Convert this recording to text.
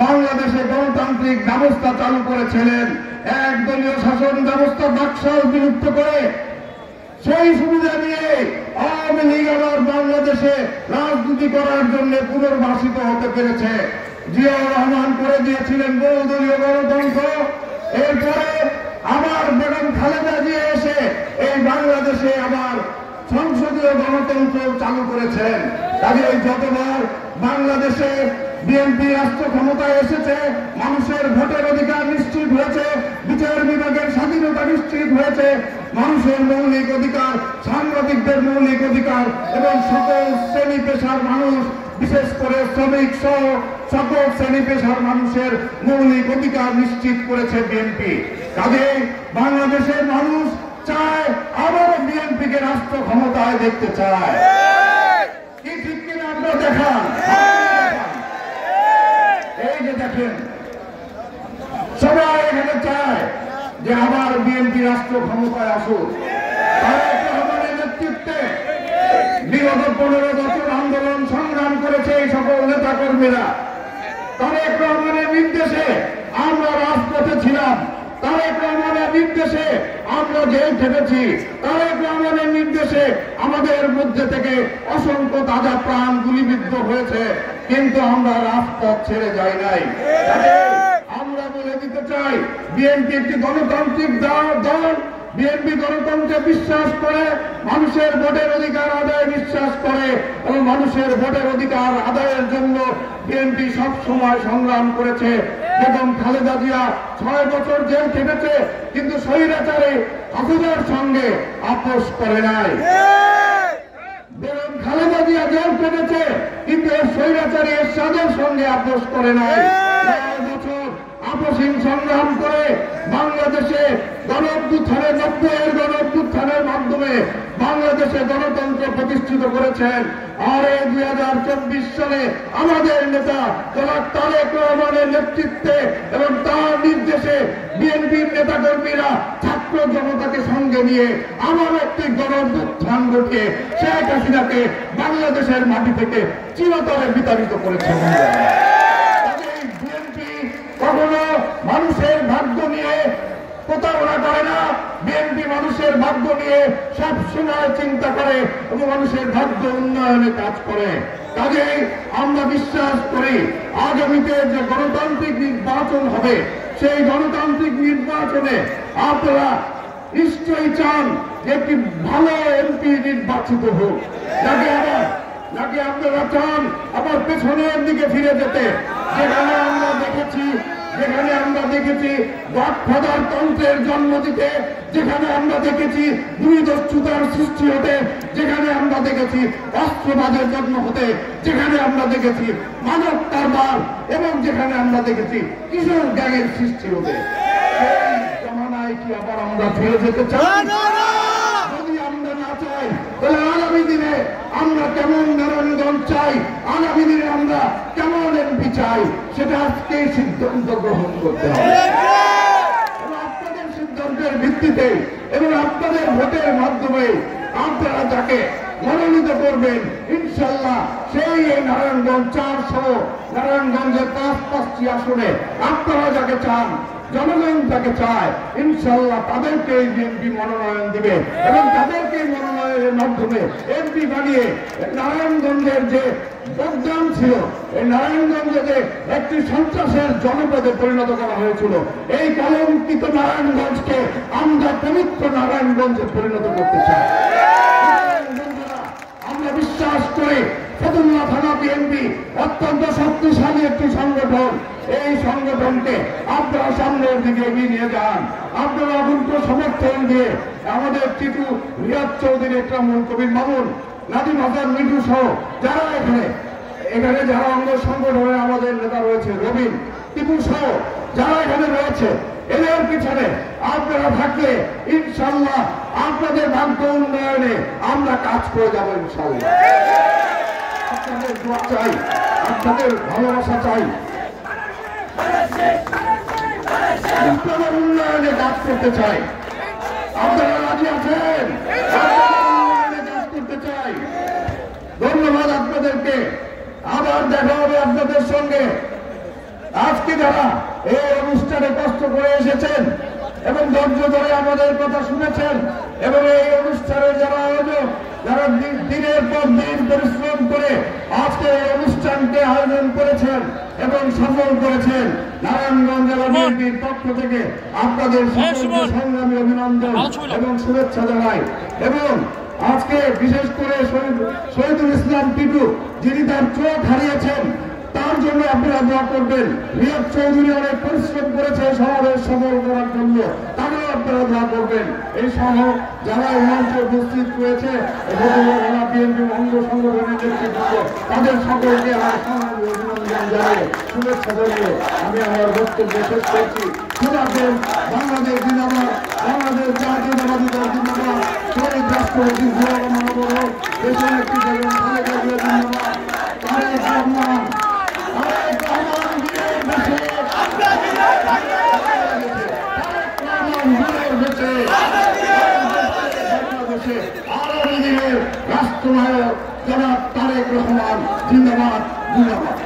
বাংলাদেশে গণতান্ত্রিক ব্যবস্থা চালু করেছিলেন, একদলীয় শাসন ব্যবস্থা বাকশাল বিলুপ্ত করে সেই সুবিধা নিয়ে আওয়ামী লীগ আবার বাংলাদেশে রাজনীতি করার জন্য পুনর্বাসিত হতে পেরেছে। জিয়াউর রহমান করে দিয়েছিলেন বহুদলীয় গণতন্ত্র, এরপরে আবার বেগম খালেদা জিয়া এসে এই বাংলাদেশে আবার সংসদীয় গণতন্ত্র চালু করেছেন। কাজেই যতবার বাংলাদেশে বিএনপি রাষ্ট্র ক্ষমতায় এসেছে, মানুষের ভোটের অধিকার নিশ্চিত হয়েছে, বিচার বিভাগের স্বাধীনতা নিশ্চিত হয়েছে, মানুষের মৌলিক অধিকার, সাংবাদিকদের মৌলিক অধিকার এবং সকল শ্রেণী পেশার মানুষ, বিশেষ করে শ্রমিক সহ সকল শ্রেণী পেশার মানুষের মৌলিক অধিকার নিশ্চিত করেছে বিএনপি। কাজেই বাংলাদেশের মানুষ চায় আবারও বিএনপিকে রাষ্ট্র ক্ষমতায় দেখতে চায়। কি ঠিক কিনা আপনারা দেখান। এই যে দেখেন, সবাই এখানে চায় যে আবার বিএনপি রাষ্ট্র ক্ষমতায় আসুক। তারেক রহমানের নেতৃত্বে বিগত 15 বছর আন্দোলন সংগ্রাম করেছে এই সকল নেতা কর্মীরা। তারেক রহমানের নির্দেশে আমরা রাজপথে ছিলাম, তারেক রহমানের নির্দেশে আমরা জেল খেটেছি, তারেক রহমানের নির্দেশে আমাদের মধ্যে থেকে অসংখ্য তাজা প্রাণ গুলিবিদ্ধ হয়েছে, কিন্তু আমরা রাজপথ ছেড়ে যাই নাই। আমরা বলে দিতে চাই, বিএনপি একটি গণতান্ত্রিক দল, বিএনপি গণতন্ত্রে বিশ্বাস করে, মানুষের ভোটের অধিকার আদায়ে বিশ্বাস করে এবং মানুষের ভোটের অধিকার আদায়ের জন্য বিএনপি সব সময় সংগ্রাম করেছে। বেগম খালেদা জিয়া 6 বছর জেল খেটেছে, কিন্তু স্বৈরাচারী হাসিনার সঙ্গে আপোষ করে নাই। বেগম খালেদা জিয়া জেল খেটেছে, কিন্তু স্বৈরাচারী এরশাদের সঙ্গে আপোষ করে নাই। 9 বছর আপসহীন সংগ্রাম করে বাংলাদেশে গণ-অভ্যুত্থানের 90-এর গণ-অভ্যুত্থানের মাধ্যমে বাংলাদেশে গণতন্ত্র প্রতিষ্ঠিত করেছেন। আর এই 2024 সালে আমাদের নেতা জনাব তারেক রহমানের নেতৃত্বে এবং তার নির্দেশে বিএনপির নেতাকর্মীরা ছাত্র জনতাকে সঙ্গে নিয়ে আবার একটি গণ-অভ্যুত্থান ঘটিয়ে শেখ হাসিনাকে বাংলাদেশের মাটি থেকে চিরতরে বিতাড়িত করেছে। কখনো মানুষের ভাগ্য নিয়ে প্রতারণা করে না, বিএনপি মানুষের ভাগ্য নিয়ে সব সময় চিন্তা করে এবং মানুষের ভাগ্য উন্নয়নে কাজ করে। কাজেই আমরা বিশ্বাস করি আগামীতে যে গণতান্ত্রিক নির্বাচন হবে, সেই গণতান্ত্রিক নির্বাচনে আপনারা নিশ্চয়ই চান যে একটি ভালো এমপি নির্বাচিত হোক, নাকি আপনারা চান আবার পেছনের দিকে ফিরে যেতে, যেখানে আমরা দেখেছি গডফাদার তন্ত্রের জন্ম দিতে, যেখানে আমরা দেখেছি ভূমিদস্যুতার সৃষ্টি হতে, যেখানে আমরা দেখেছি অস্ত্রবাদের জন্ম হতে, যেখানে আমরা দেখেছি মানব কারবার এবং যেখানে আমরা দেখেছি কিশোর গ্যাংয়ের সৃষ্টি হতে। সেই জমানায় কি আবার আমরা ফিরে যেতে চাই? যদি আমরা না চাই, তাহলে আগামী দিনে আমরা কেমন নারায়ণগঞ্জ চাই, আগামী দিনে আমরা কেমন এমপি চাই, সেটা আজকে সিদ্ধান্ত গ্রহণ করতে হবে। আপনাদের সিদ্ধান্তের ভিত্তিতে এবং আপনাদের ভোটের মাধ্যমে আপনারা যাকে মনোনীত করবেন, ইনশাল্লাহ সেই নারায়ণগঞ্জ 4 সহ নারায়ণগঞ্জের 5-5টি আসনে আপনারা যাকে চান, জনগণ যাকে চায়, ইনশাল্লাহ তাদেরকে বিএনপি মনোনয়ন দিবে এবং তাদেরকে মনোনয়নের মাধ্যমে এমপি বানিয়ে নারায়ণগঞ্জের যে বদনাম ছিল, এই নারায়ণগঞ্জে যে একটি সন্ত্রাসের জনপদে পরিণত করা হয়েছিল, এই কলঙ্কিত নারায়ণগঞ্জকে আমরা পবিত্র নারায়ণগঞ্জে পরিণত করতে চাই। আমরা বিশ্বাস করি ফতুল্লা থানা বিএনপি অত্যন্ত শক্তিশালী একটি সংগঠন। এই সংগঠনকে আপনারা সামনের দিকে এগিয়ে নিয়ে যান। আপনারা অকুণ্ঠ সমর্থন দিয়ে আমাদের টিটু, রিয়াদ চৌধুরী, একরামুল কবির মামুন, নাদিম হাসান মিঠু সহ যারা এখানে যারা অঙ্গ সংগঠনে আমাদের নেতা রয়েছে, রবিন, টিপু সহ যারা এখানে রয়েছে, এদের পিছনে আপনারা থাকলে ইনশাল্লাহ আপনাদের ভাগ্য উন্নয়নে আমরা কাজ করে যাবো। ইনশাল্লাহ আপনাদের দোয়া চাই, আপনাদের ভালোবাসা চাই, আপনাদের উন্নয়নে কাজ করতে চাই। আপনারা রাজি আছেন? উন্নয়নে কাজ করতে চাই। ধন্যবাদ আপনাদেরকে। আবার দেখা হবে আপনাদের সঙ্গে। আজকে যারা এই অনুষ্ঠানে কষ্ট করে এসেছেন এবং ধৈর্য ধরে আমাদের কথা শুনেছেন এবং এই অনুষ্ঠানের যারা আয়োজক, যারা দিনের পর দিন পরিশ্রম করে আজকে এই অনুষ্ঠানকে আয়োজন করেছেন এবং সফল করেছেন, নারায়ণগঞ্জ জেলা বিএনপির পক্ষ থেকে আপনাদের সকলকে সংগ্রামী অভিনন্দন এবং শুভেচ্ছা জানাই। এবং আজকে বিশেষ করে শহীদুল ইসলাম টিটু, যিনি তার চোখ হারিয়েছেন, তার জন্য আপনারা দোয়া করবেন। রিয়াদ চৌধুরী অনেক পরিশ্রম করেছে সমাবেশ সফল করার জন্য, তাদেরও আপনারা দোয়া করবেন। এই সহ যারা এই মঞ্চে উপস্থিত রয়েছে বিএনপি অঙ্গ সংগঠনের নেতৃত্ব, তাদের সকলকে আমার সংগ্রামী অভিনন্দন জানিয়ে শুভেচ্ছা জানিয়ে আমি আমার বক্তব্য শেষ করছি। খুদাফেজ। বাংলাদেশ জিন্দাবাদ, বাংলাদেশ জাতীয়তাবাদী দল জিন্দাবাদ, শহীদ রাষ্ট্রপতি জিয়া রহমান, দেশের একটি দেবেন খালেদা জিয়া জিন্দাবাদ, তারেক রহমান রাষ্ট্রনায়ক জনাব তারেক রহমান জিন্দাবাদ জিন্দাবাদ।